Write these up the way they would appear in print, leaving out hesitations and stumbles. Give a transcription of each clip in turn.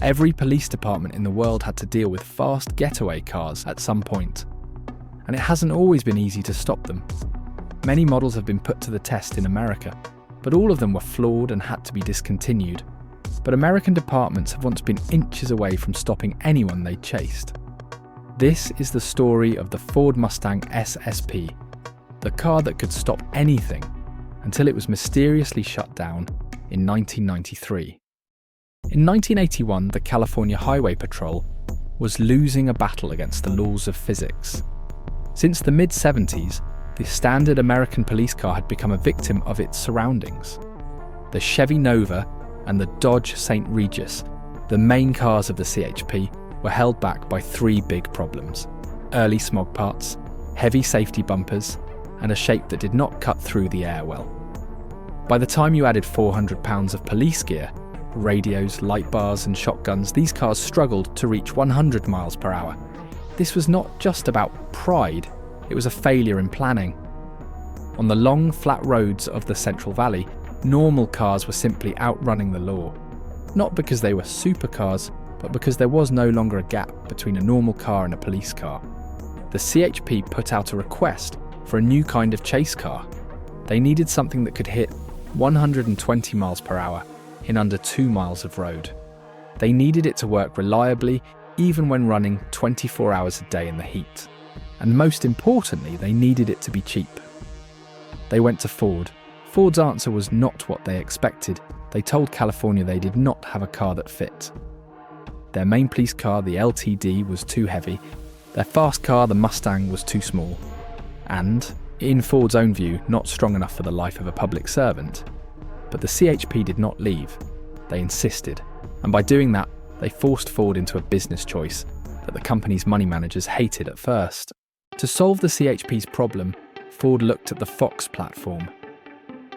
Every police department in the world had to deal with fast getaway cars at some point, and it hasn't always been easy to stop them. Many models have been put to the test in America, but all of them were flawed and had to be discontinued. But American departments have once been inches away from stopping anyone they chased. This is the story of the Ford Mustang SSP, the car that could stop anything until it was mysteriously shut down in 1993. In 1981, the California Highway Patrol was losing a battle against the laws of physics. Since the mid-70s, the standard American police car had become a victim of its surroundings. The Chevy Nova and the Dodge St. Regis, the main cars of the CHP, were held back by three big problems: early smog parts, heavy safety bumpers, and a shape that did not cut through the air well. By the time you added 400 pounds of police gear, radios, light bars and shotguns, these cars struggled to reach 100 miles per hour. This was not just about pride, it was a failure in planning. On the long, flat roads of the Central Valley, normal cars were simply outrunning the law. Not because they were supercars, but because there was no longer a gap between a normal car and a police car. The CHP put out a request for a new kind of chase car. They needed something that could hit 120 miles per hour in under 2 miles of road. They needed it to work reliably, even when running 24 hours a day in the heat. And most importantly, they needed it to be cheap. They went to Ford. Ford's answer was not what they expected. They told California they did not have a car that fit. Their main police car, the LTD, was too heavy. Their fast car, the Mustang, was too small. And, in Ford's own view, not strong enough for the life of a public servant. But the CHP did not leave. They insisted. And by doing that, they forced Ford into a business choice that the company's money managers hated at first. To solve the CHP's problem, Ford looked at the Fox platform.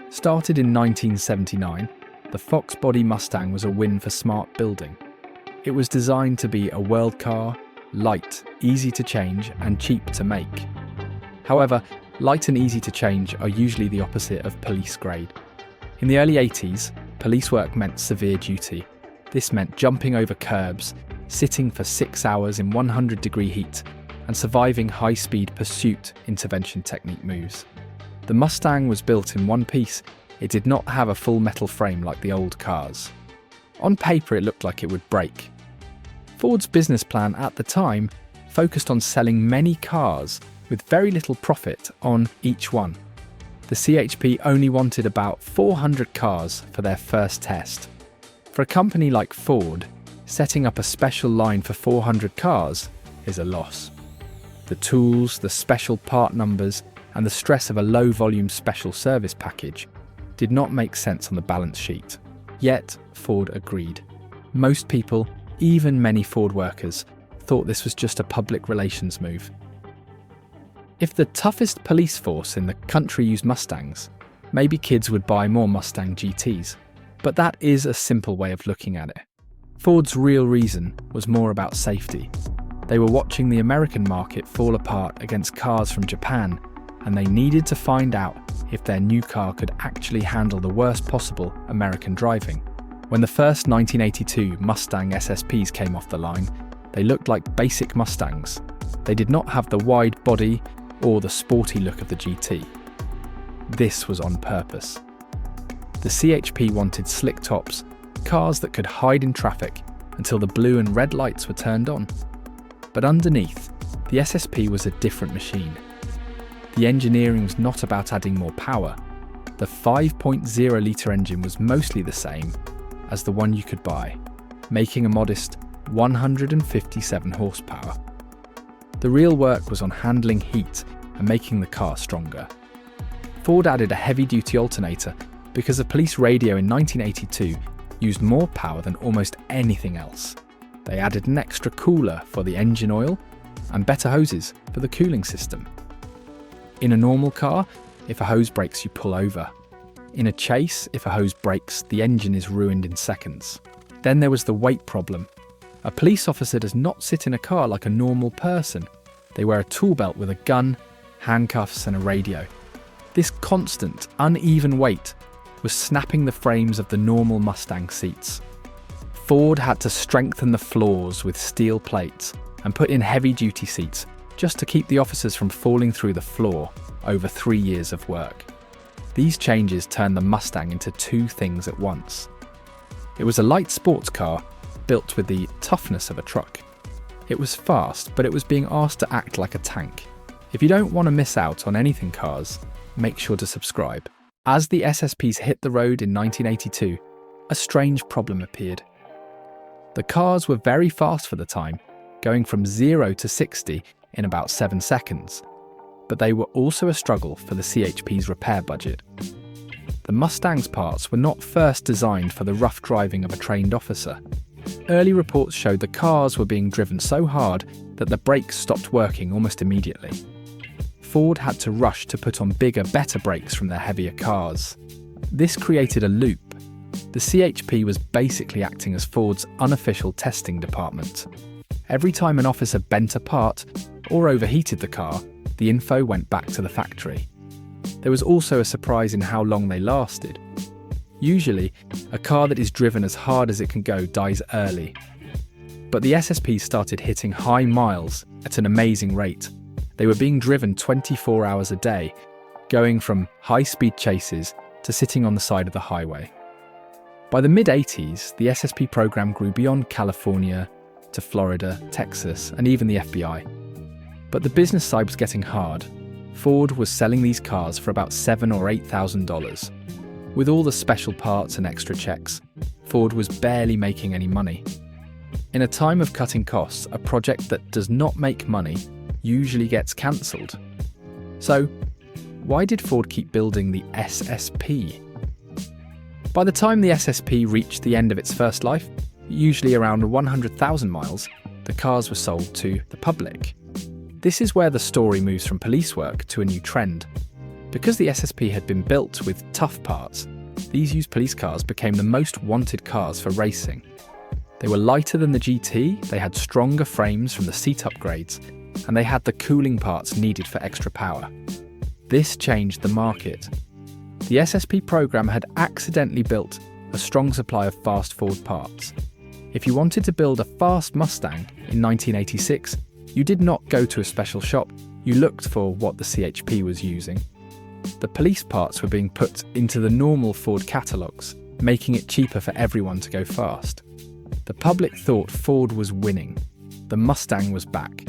Started in 1979, the Fox body Mustang was a win for smart building. It was designed to be a world car, light, easy to change, and cheap to make. However, light and easy to change are usually the opposite of police grade. In the early 80s, police work meant severe duty. This meant jumping over curbs, sitting for 6 hours in 100-degree heat, and surviving high-speed pursuit intervention technique moves. The Mustang was built in one piece. It did not have a full metal frame like the old cars. On paper, it looked like it would break. Ford's business plan at the time focused on selling many cars with very little profit on each one. The CHP only wanted about 400 cars for their first test. For a company like Ford, setting up a special line for 400 cars is a loss. The tools, the special part numbers, and the stress of a low-volume special service package did not make sense on the balance sheet. Yet, Ford agreed. Most people, even many Ford workers, thought this was just a public relations move. If the toughest police force in the country used Mustangs, maybe kids would buy more Mustang GTs. But that is a simple way of looking at it. Ford's real reason was more about safety. They were watching the American market fall apart against cars from Japan, and they needed to find out if their new car could actually handle the worst possible American driving. When the first 1982 Mustang SSPs came off the line, they looked like basic Mustangs. They did not have the wide body or the sporty look of the GT. This was on purpose. The CHP wanted slick tops, cars that could hide in traffic until the blue and red lights were turned on. But underneath, the SSP was a different machine. The engineering was not about adding more power. The 5.0-litre engine was mostly the same as the one you could buy, making a modest 157 horsepower. The real work was on handling heat and making the car stronger. Ford added a heavy-duty alternator because a police radio in 1982 used more power than almost anything else. They added an extra cooler for the engine oil and better hoses for the cooling system. In a normal car, if a hose breaks, you pull over. In a chase, if a hose breaks, the engine is ruined in seconds. Then there was the weight problem. A police officer does not sit in a car like a normal person. They wear a tool belt with a gun, handcuffs, and a radio. This constant, uneven weight was snapping the frames of the normal Mustang seats. Ford had to strengthen the floors with steel plates and put in heavy-duty seats just to keep the officers from falling through the floor over 3 years of work. These changes turned the Mustang into two things at once. It was a light sports car built with the toughness of a truck. It was fast, but it was being asked to act like a tank. If you don't want to miss out on anything cars, make sure to subscribe. As the SSPs hit the road in 1982, a strange problem appeared. The cars were very fast for the time, going from 0 to 60 in about 7 seconds. But they were also a struggle for the CHP's repair budget. The Mustang's parts were not first designed for the rough driving of a trained officer. Early reports showed the cars were being driven so hard that the brakes stopped working almost immediately. Ford had to rush to put on bigger, better brakes from their heavier cars. This created a loop. The CHP was basically acting as Ford's unofficial testing department. Every time an officer bent a part or overheated the car, the info went back to the factory. There was also a surprise in how long they lasted. Usually, a car that is driven as hard as it can go dies early. But the SSPs started hitting high miles at an amazing rate. They were being driven 24 hours a day, going from high-speed chases to sitting on the side of the highway. By the mid-80s, the SSP program grew beyond California to Florida, Texas, and even the FBI. But the business side was getting hard. Ford was selling these cars for about $7,000 or $8,000. With all the special parts and extra checks, Ford was barely making any money. In a time of cutting costs, a project that does not make money usually gets cancelled. So, why did Ford keep building the SSP? By the time the SSP reached the end of its first life, usually around 100,000 miles, the cars were sold to the public. This is where the story moves from police work to a new trend. Because the SSP had been built with tough parts, these used police cars became the most wanted cars for racing. They were lighter than the GT, they had stronger frames from the seat upgrades, and they had the cooling parts needed for extra power. This changed the market. The SSP program had accidentally built a strong supply of fast Ford parts. If you wanted to build a fast Mustang in 1986, you did not go to a special shop, you looked for what the CHP was using. The police parts were being put into the normal Ford catalogues, making it cheaper for everyone to go fast. The public thought Ford was winning. The Mustang was back.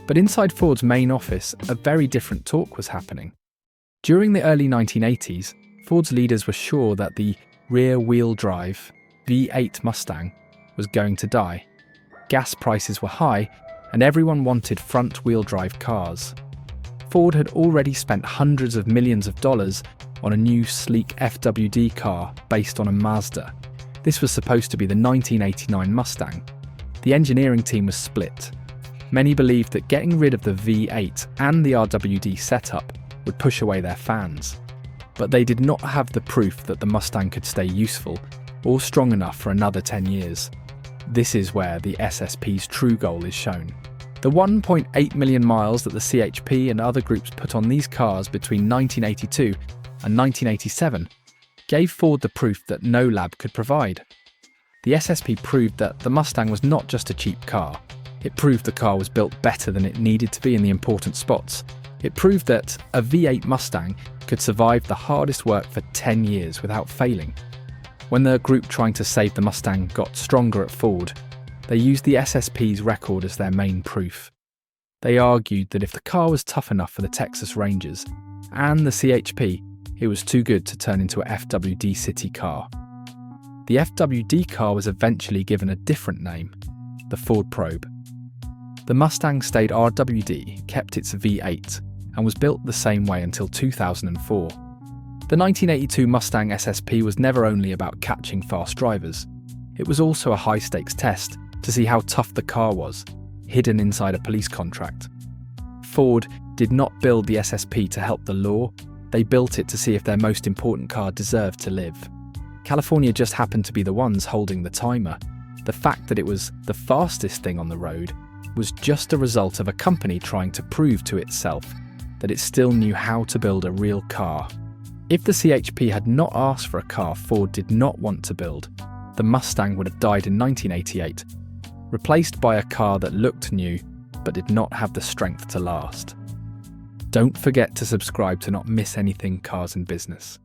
But inside Ford's main office, a very different talk was happening. During the early 1980s, Ford's leaders were sure that the rear-wheel drive V8 Mustang was going to die. Gas prices were high, and everyone wanted front-wheel drive cars. Ford had already spent hundreds of millions of dollars on a new sleek FWD car based on a Mazda. This was supposed to be the 1989 Mustang. The engineering team was split. Many believed that getting rid of the V8 and the RWD setup would push away their fans. But they did not have the proof that the Mustang could stay useful or strong enough for another 10 years. This is where the SSP's true goal is shown. The 1.8 million miles that the CHP and other groups put on these cars between 1982 and 1987 gave Ford the proof that no lab could provide. The SSP proved that the Mustang was not just a cheap car. It proved the car was built better than it needed to be in the important spots. It proved that a V8 Mustang could survive the hardest work for 10 years without failing. When the group trying to save the Mustang got stronger at Ford, they used the SSP's record as their main proof. They argued that if the car was tough enough for the Texas Rangers and the CHP, it was too good to turn into a FWD city car. The FWD car was eventually given a different name, the Ford Probe. The Mustang stayed RWD, kept its V8, and was built the same way until 2004. The 1982 Mustang SSP was never only about catching fast drivers. It was also a high-stakes test to see how tough the car was, hidden inside a police contract. Ford did not build the SSP to help the law, they built it to see if their most important car deserved to live. California just happened to be the ones holding the timer. The fact that it was the fastest thing on the road was just a result of a company trying to prove to itself that it still knew how to build a real car. If the CHP had not asked for a car Ford did not want to build, the Mustang would have died in 1988, replaced by a car that looked new but did not have the strength to last. Don't forget to subscribe to not miss anything cars and business.